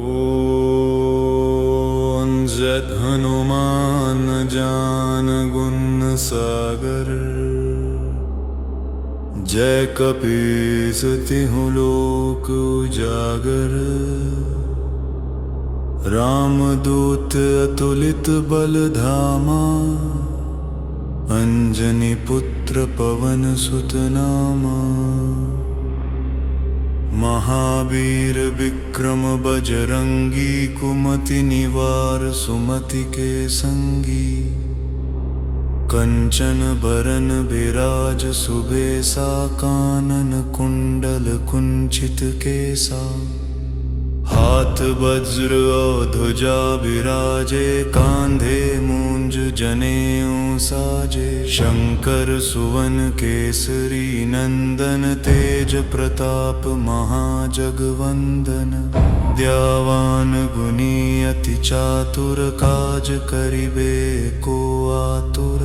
ओम जय हनुमान ज्ञान गुण सागर, जय कपीस तिहुँ लोक उजागर। रामदूत अतुलित बल धामा, अंजनी पुत्र पवन सुत नामा। महावीर विक्रम बजरंगी, कुमति निवार सुमति के संगी। कंचन बरन बिराज सुबेसा, कानन कुंडल कुंचित केसा। हाथ वज्र और ध्वजा विराजे, कांधे मूंज जनेऊ साजे। शंकर सुवन केसरी नंदन, तेज प्रताप महाजगवंदन। विद्यावान गुणी अति चातुर, काज करिबे को आतुर।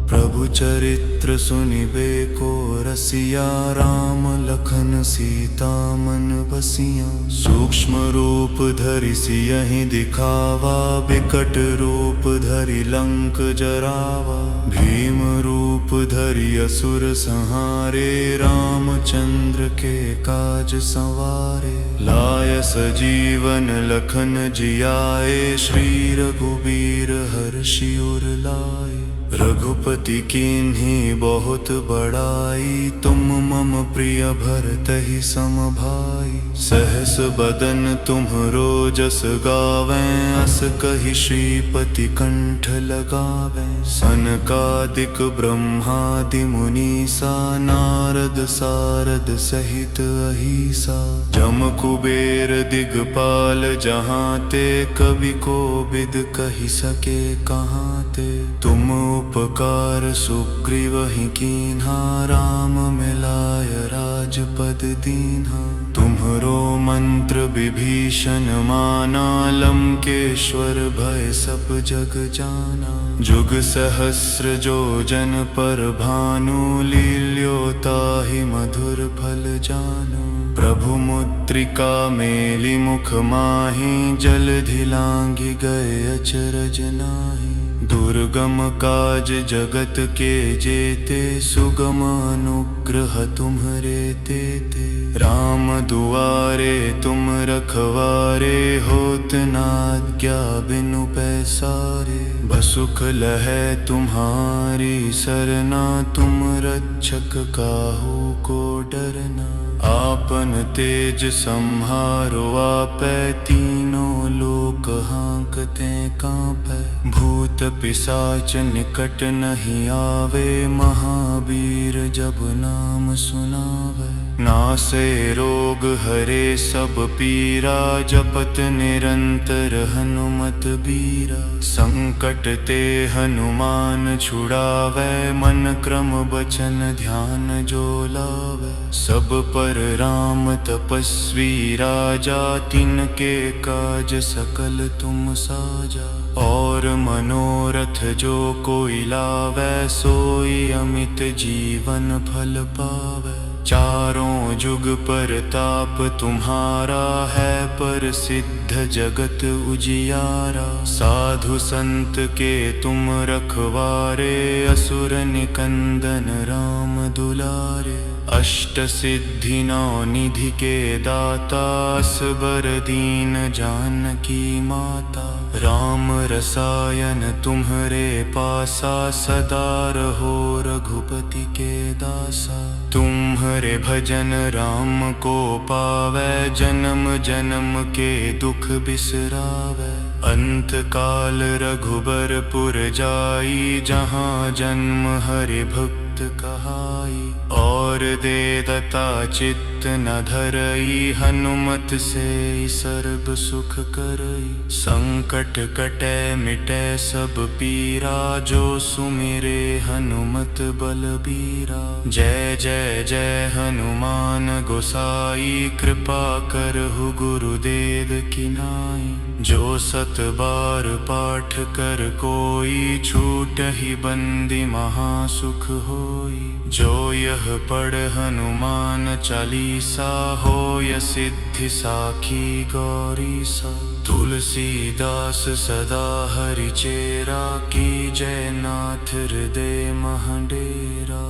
प्रभु चरित्र सुनिबे को रसिया, राम लखन सीता मन बसिया। सूक्ष्म रूप धरि सियहि दिखावा, बिकट रूप धरि लंक जरावा। भीम रूप धरि असुर संहारे, रामचंद्र के काज संवारे। लाय सजीवन लखन जियाए, श्री रघुबीर हर्षि उर लाए। रघुपति कीन्ही बहुत बड़ाई, तुम मम प्रिय भरतहि सम भाई। सहस बदन तुम्हरो जस गावें, अस कहि श्रीपति कंठ लगावें। सनकादिक ब्रह्मादि मुनीसा, नारद सारद सहित अहीसा। जम कुबेर दिगपाल जहाँ ते, कवि कोविद कहि सके कहाँ ते। तुम उपकार सुग्रीवहि कीन्हा, राम मिलाय राजपद दीन्हा। तुम्हरो मंत्र विभीषण माना, लंकेश्वर भय सब जग जाना। जुग सहस्र जो जन पर भानु, लील्योताहि मधुर फल जानु। प्रभु मुद्रिका मेलि मुख माहि, जलधि लांघि गए अचरज नाहि। दूर दुर्गम काज जगत के जेते, सुगम अनुग्रह तुम्हरे तेते। राम दुआरे तुम रखवारे, होत न आज्ञा बिनु पैसारे। बसुख लहै तुम्हारी सरना, तुम रक्षक काहू को डरना। आपन तेज सम्हारो आपै, तीनों लोक हाँकते कांपै। भूत पिशाच निकट नहीं आवे, महावीर जब नाम सुनावे। नासे रोग हरे सब पीरा, जपत निरंतर हनुमत बीरा। संकट ते हनुमान छुड़ावै, मन क्रम बचन ध्यान जो लावै। सब पर राम तपस्वी राजा, तिनके काज सकल तुम साजा। और मनोरथ जो कोई लावै, सोई अमित जीवन फल पावै। चारों जुग परताप तुम्हारा है, प्रसिद्ध जगत उजियारा। साधु संत के तुम रखवारे, असुर निकंदन राम दुलारे। अष्ट सिद्धि नौ निधि के दाता, असबर दीन जानकी माता। राम रसायन तुम्हरे पासा, सदा रहो रघुपति के दासा। तुम्हरे भजन राम को पावै, जन्म जन्म के दुख बिसरावै। अंत काल रघुबरपुर जाई, जहाँ जन्म हरि भक्त कहाई। और देदता चित्त न धरई, हनुमत से सर्ब सुख करई। संकट कटै मिटै सब पीरा, जो सुमिरे हनुमत बलबीरा। जय जय जय हनुमान गोसाई, कृपा करहु गुरुदेव की नाई। जो सत बार पाठ कर कोई, छूटहि बंदी महासुख होई। जो यह पढ़ हनुमान चालीसा, होय सिद्धि साखी गौरीसा। तुलसीदास सदा हरिचेरा, की जय नाथ हृदय महडेरा।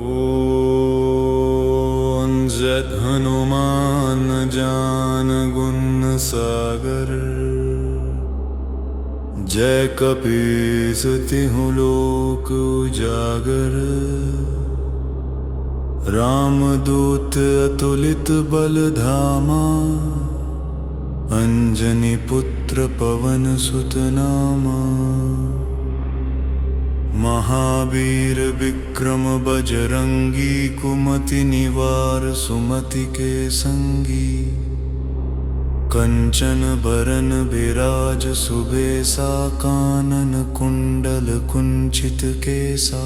ओम जय हनुमान ज्ञान गुण सागर, जय कपीस तिहुँ लोक उजागर। रामदूत अतुलित बल धामा, अंजनी पुत्र पवन सुत नामा। महावीर विक्रम बजरंगी, कुमति निवार सुमति के संगी। कंचन बरन बिराज सुबेसा, कानन कुंडल कुंचित केसा।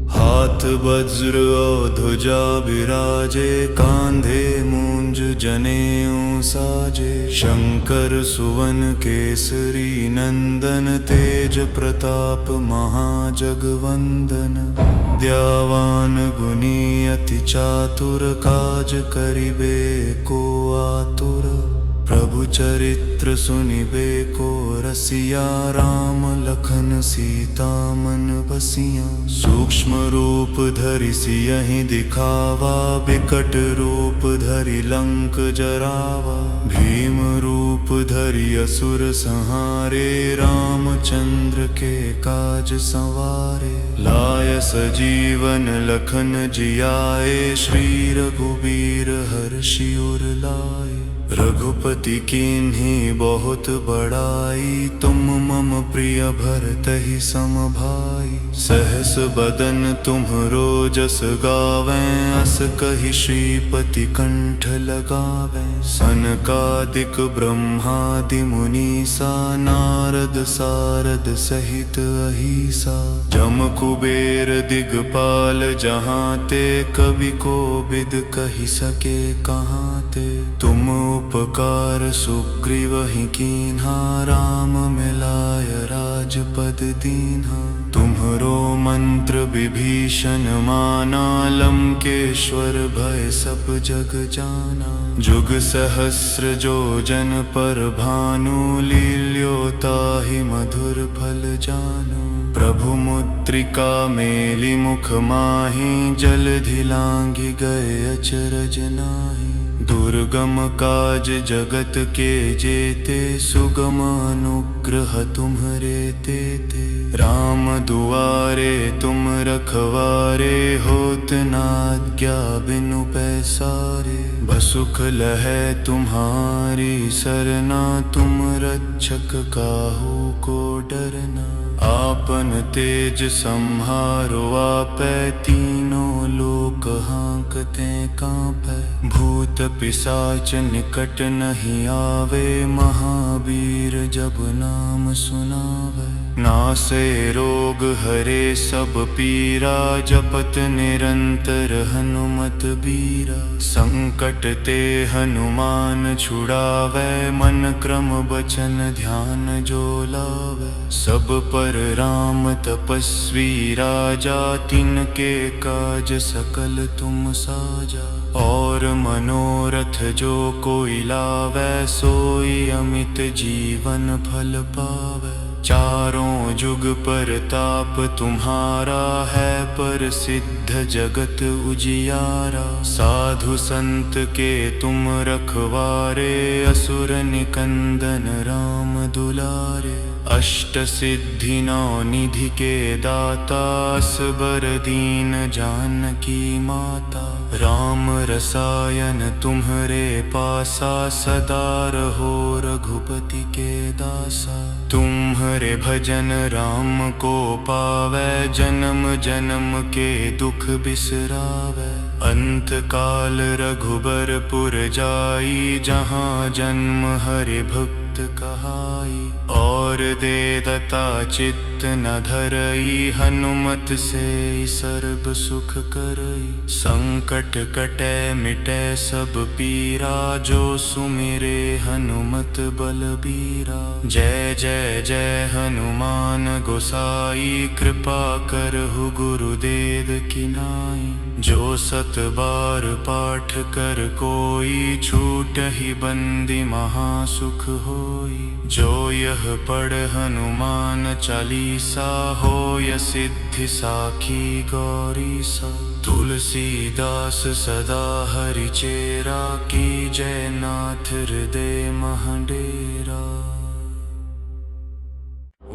हाथ वज्र और ध्वजा विराजे, कांधे मूंज जनेऊ साजे। शंकर सुवन केसरी नंदन, तेज प्रताप महाजगवंदन। विद्यावान गुणी अति चातुर, काज करिबे को आतुर। प्रभु चरित्र सुनिबे को रसिया, राम लखन सीता मन बसिया। सूक्ष्म रूप धरि सियहि दिखावा, बिकट रूप धरि लंक जरावा। भीम रूप धरि असुर संहारे, रामचंद्र के काज संवारे। लाय सजीवन लखन जियाए, श्री रघुबीर हर्षि उर लाए। रघुपति कीन्ही बहुत बड़ाई, तुम मम प्रिय भरतहि सम भाई। सहस बदन तुम्हरो जस गावें, अस कहि श्रीपति कंठ लगावें। सनकादिक ब्रह्मादि मुनीसा, नारद सारद सहित अहिसा। जम कुबेर दिगपाल जहाँ ते, कवि कोविद कहि सके कहाँ ते। तुम उपकार सुग्रीवहि कीन्हा, राम मिलाय राजपद दीन्हा। तुम्हरो मंत्र विभीषण माना, लंकेश्वर भय सब जग जाना। जुग सहस्र जो जन पर भानु, लील्यो ताहि मधुर फल जानु। प्रभु मुद्रिका मेलि मुख माहि, जलधि लांघि गए अचरज नाहि। दुर्गम काज जगत के जेते, सुगम अनुग्रह तुम्हरे तेते। राम दुआरे तुम रखवारे, होत न आज्ञा बिनु पैसारे। बसुख लहै तुम्हारी सरना, तुम रक्षक काहू को डरना। आपन तेज सम्हारो आपै, तीनों लोक हांकते कांपै। भूत पिशाच निकट नहीं आवे, महावीर जब नाम सुनावे। नासे रोग हरे सब पीरा, जपत निरंतर हनुमत बीरा। संकट ते हनुमान छुड़ावै, मन क्रम बचन ध्यान जो लावै। सब पर राम तपस्वी राजा, तिनके काज सकल तुम साजा। और मनोरथ जो कोई लावै, सोई अमित जीवन फल पावै। चारों जुग परताप तुम्हारा है, प्रसिद्ध जगत उजियारा। साधु संत के तुम रखवारे, असुर निकंदन राम दुलारे। अष्ट सिद्धि नौ निधि के दाता, असबर दीन जानकी माता। राम रसायन तुम्हरे पासा, सदा रहो रघुपति के दासा। तुम्हरे भजन राम को पावै, जन्म जन्म के दुख बिसरावै। अंत काल रघुबरपुर जाई, जहाँ जन्म हरि भक्त कहाई। और देदता चित्त न धरई, हनुमत से सर्ब सुख करई। संकट कटै मिटै सब पीरा, जो सुमिरे हनुमत बलबीरा। जय जय जय हनुमान गोसाई, कृपा करहु गुरुदेव की नाई। जो सत बार पाठ कर कोई, छूटहि बंदी महासुख होई। जो यह पढ़ हनुमान चालीसा, होय सिद्धि साखी गौरीसा। तुलसीदास सदा हरिचेरा, की जय नाथ हृदय महडेरा।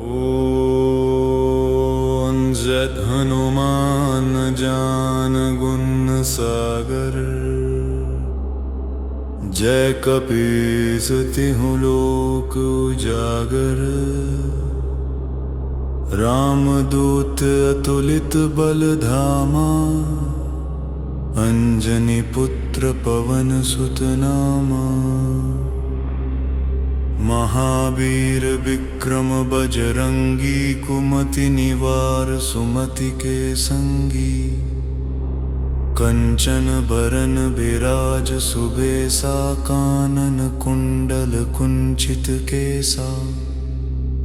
ओम जय हनुमान ज्ञान गुण सागर, जय कपीस तिहुँ लोक उजागर। रामदूत अतुलित बल धामा, अंजनी पुत्र पवन सुत नामा। महावीर विक्रम बजरंगी, कुमति निवार सुमति के संगी। कंचन बरन बिराज सुबेसा, कानन कुंडल कुंचित केसा।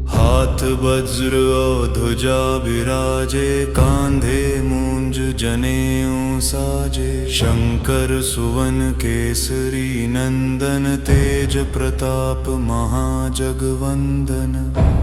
हाथ वज्र और ध्वजा विराजे, कांधे मूंज जनेऊ साजे। शंकर सुवन केसरी नंदन, तेज प्रताप महाजगवंदन।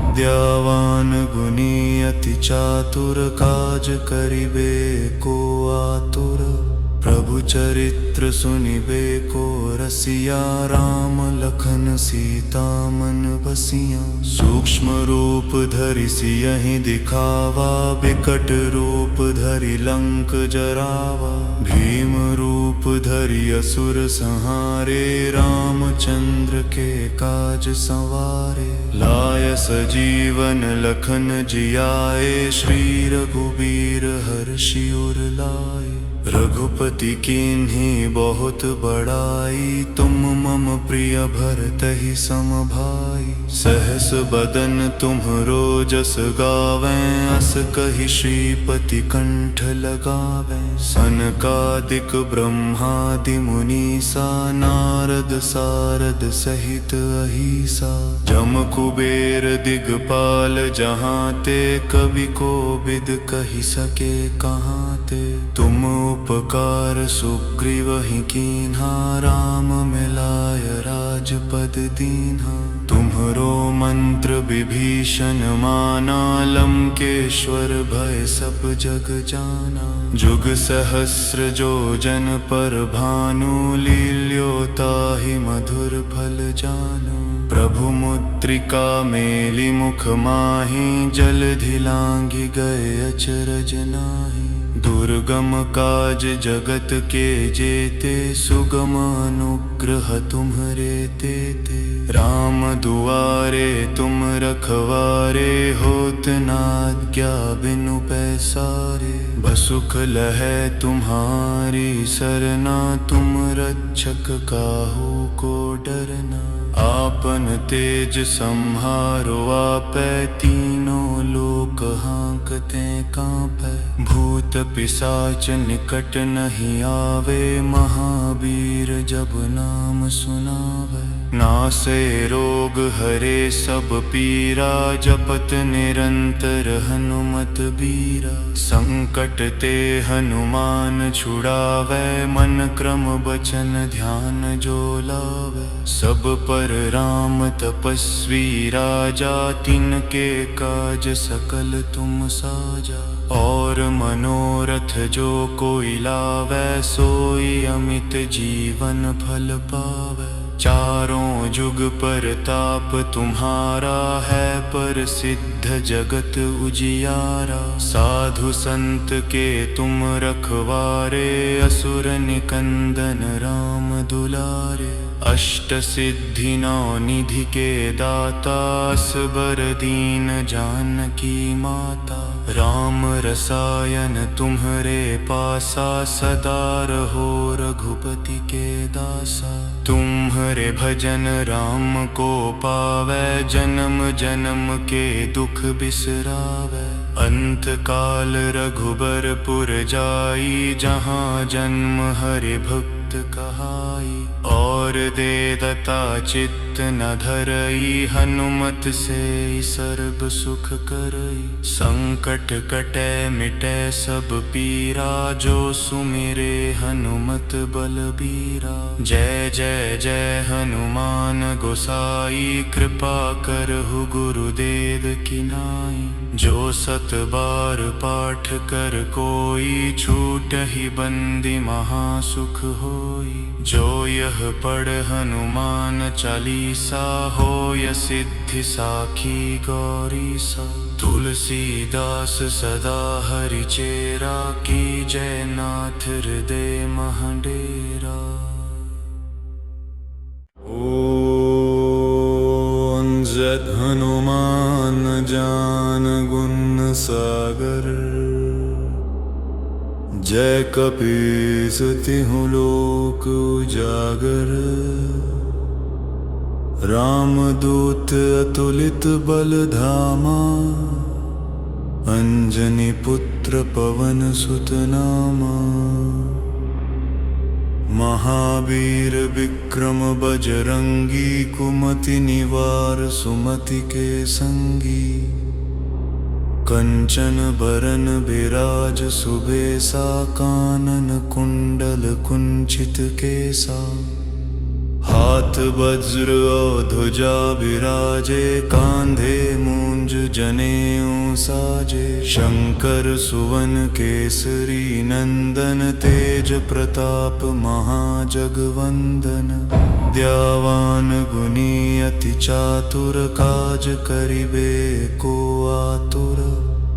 विद्यावान गुणी अति चातुर, काज करिबे को आतुर। प्रभु चरित्र सुनिबे को रसिया, राम लखन सीता मन बसिया। सूक्ष्म रूप धरि सियहि दिखावा, बिकट रूप धरि लंक जरावा। भीम रूप धरि असुर संहारे, रामचंद्र के काज संवारे। लाय सजीवन लखन जियाए, श्री रघुबीर हर्षि उर लाए। रघुपति कीन्ही बहुत बड़ाई, तुम मम प्रिय भरतहि सम भाई। सहस बदन तुम्हरो जस गावें, अस कहि श्रीपति कंठ लगावें। सनकादिक ब्रह्मादि मुनीसा नारद सारद सहित अहिसा जम कुबेर दिगपाल जहाँ ते कवि को बिद कही सके कहाँ ते तुम उपकार सुग्रीव ही कीन्हा राम मिलाय राजपद दीन्हा तुम्हरो मंत्र विभीषण माना लंकेश्वर भय सब जग जाना जुग सहस्र जो जन पर भानु लील्योताहि मधुर फल जानु प्रभु मुद्रिका मेलि मुख माहि जलधि लांघि गए अचरज नाहि दुर्गम काज जगत के जेते सुगम अनुग्रह तुम्हरे तेते राम दुआरे तुम रखवारे होत न आज्ञा बिनु पैसारे बसुख लहै तुम्हारी सरना तुम रक्षक काहू को डरना आपन तेज सम्हारो आपै तीनों लोक हाँकते कांपै भूत पिशाच निकट नहीं आवे महावीर जब नाम सुनावे नासे रोग हरे सब पीरा जपत निरंतर हनुमत बीरा संकट ते हनुमान छुड़ावे मन क्रम बचन ध्यान जो लावे सब पर राम तपस्वी राजा तिनके काज सकल तुम साजा और मनोरथ जो कोई लावे सोई अमित जीवन फल पावे चारों जुग परताप तुम्हारा है प्रसिद्ध जगत उजियारा साधु संत के तुम रखवारे असुर निकंदन राम दुलारे अष्ट सिद्धि नौ निधि के दाता असबर दीन जानकी माता राम रसायन तुम्हरे पासा सदा रहो रघुपति के दासा तुम्हरे भजन राम को पावै जन्म जन्म के दुख बिसरावै अंत काल रघुबरपुर जाई जहाँ जन्म हरि भक्त कहाई और दे दता चित्त न धरई हनुमत से सर्व सुख करई संकट कटै मिटै सब पीरा जो सुमिरे हनुमत बलबीरा जय जय जय हनुमान गोसाई कृपा करहु गुरुदेव की नाई जो सत बार पाठ कर कोई छूटहि बंदी महासुख होई जो यह पढ़ हनुमान चालीसा होय सिद्धि साखी गौरीसा तुलसीदास सदा हरिचेरा की जय नाथ हृदय महडेरा। ओम जय हनुमान ज्ञान गुण सागर जय कपीस तिहु लोक उजागर रामदूत अतुलित बल धामा अंजनी पुत्र पवन सुत नामा महावीर विक्रम बजरंगी कुमति निवार सुमति के संगी कंचन बरन विराज सुबेसा कानन कुंडल कुंचित केसा हाथ वज्र और ध्वजा विराजे कांधे मूंज जनेऊ साजे शंकर सुवन केसरी नंदन तेज प्रताप महाजगवंदन विद्यावान गुणी अति चातुर काज करिबे को आतुर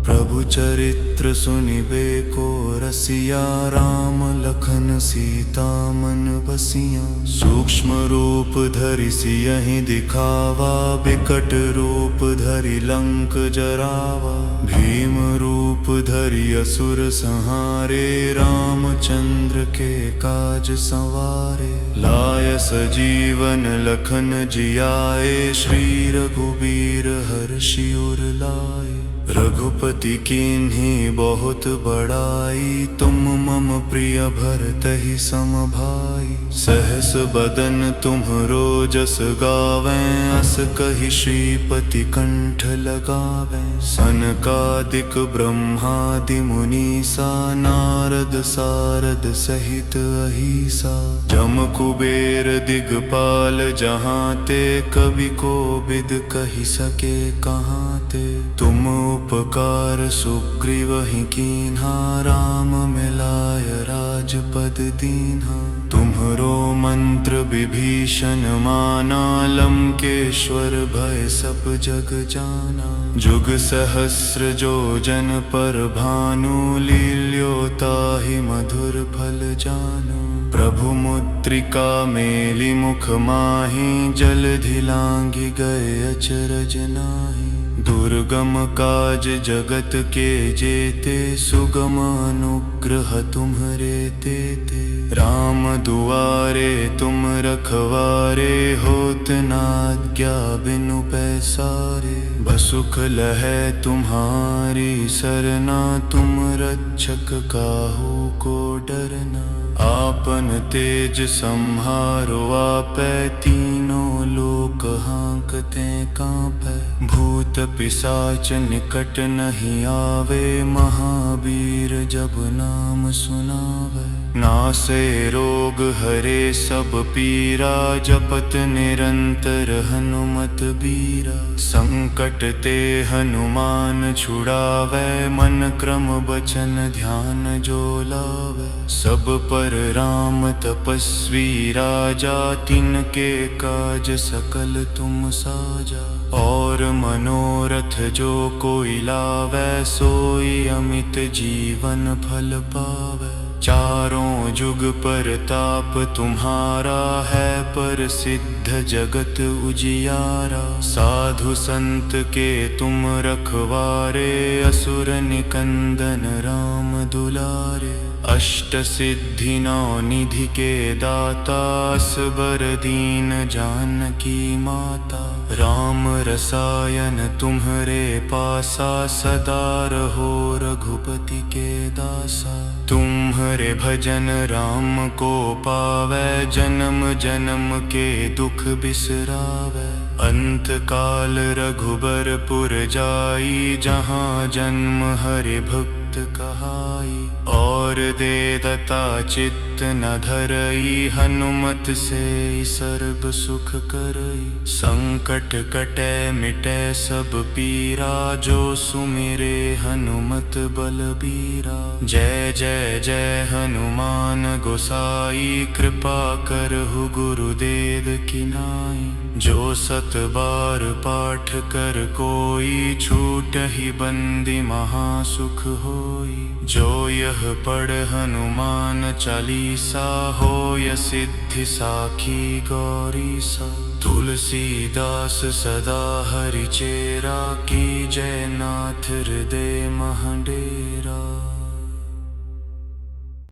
प्रभु चरित्र सुनिबे को रसिया राम लखन सीता मन बसिया सूक्ष्म रूप धरि सियहि दिखावा बिकट रूप धरि लंक जरावा भीम रूप धरि असुर संहारे रामचंद्र के काज संवारे लाय सजीवन लखन जियाए श्री रघुबीर हर्षि उर लाए रघुपति कीन्ही बहुत बड़ाई, तुम मम प्रिय भरतहि सम भाई। सहस बदन तुम्हरो जस गावें, अस कहि श्रीपति कंठ लगावें। सनकादिक ब्रह्मादि मुनीसा, नारद सारद सहित अहिसा। जम कुबेर दिगपाल जहाँ ते, कवि कोविद कहि सके कहाँ ते। तुम उपकार सुग्रीवहि कीन्हा, राम मिलाय राजपद दीन्हा। तुम्हरो मंत्र विभीषण माना, लंकेश्वर भय सब जग जाना। जुग सहस्र जो जन पर भानु, लील्योताहि मधुर फल जानु। प्रभु मुद्रिका मेलि मुख माहि, जलधि लांघि गए अचरज नाहि। दुर्गम काज जगत के जेते, सुगम अनुग्रह तुम्हरे तेते। राम दुआरे तुम रखवारे, होत न आज्ञा बिनु पैसारे। बसुख लहै तुम्हारी सरना, तुम रक्षक काहू को डरना। आपन तेज सम्हारो आपै, तीनों लोक हांकते कांपै। भूत पिशाच निकट नहीं आवे, महावीर जब नाम सुनावे। नासे रोग हरे सब पीरा, जपत निरंतर हनुमत बीरा। संकट ते हनुमान छुड़ावे, मन क्रम बचन ध्यान जो लावे। सब पर राम तपस्वी राजा, तिनके काज सकल तुम साजा। और मनोरथ जो कोई लावै, सोई अमित जीवन फल पावै। चारों जुग परताप तुम्हारा है, प्रसिद्ध जगत उजियारा। साधु संत के तुम रखवारे, असुर निकंदन राम दुलारे। अष्ट सिद्धि नौ निधि के दाता, असबर दीन जानकी माता। राम रसायन तुम्हरे पासा, सदा रहो रघुपति के दासा। तुम्हरे भजन राम को पावै, जन्म जन्म के दुख बिसरावै। अंत काल रघुबरपुर जाई, जहाँ जन्म हरि भक्त कहाई। और देदता चित्त न धरई, हनुमत से सर्व सुख करई। संकट कटै मिटै सब पीरा, जो सुमिरे हनुमत बलबीरा। जय जय जय हनुमान गोसाई, कृपा करहु गुरुदेव की नाई। जो सत बार पाठ कर कोई, छूटहि बंदी महासुख होई। जो यह पढ़ हनुमान चालीसा, होय सिद्धि साखी गौरीसा। तुलसीदास सदा हरिचेरा, की जय नाथ हृदय महडेरा।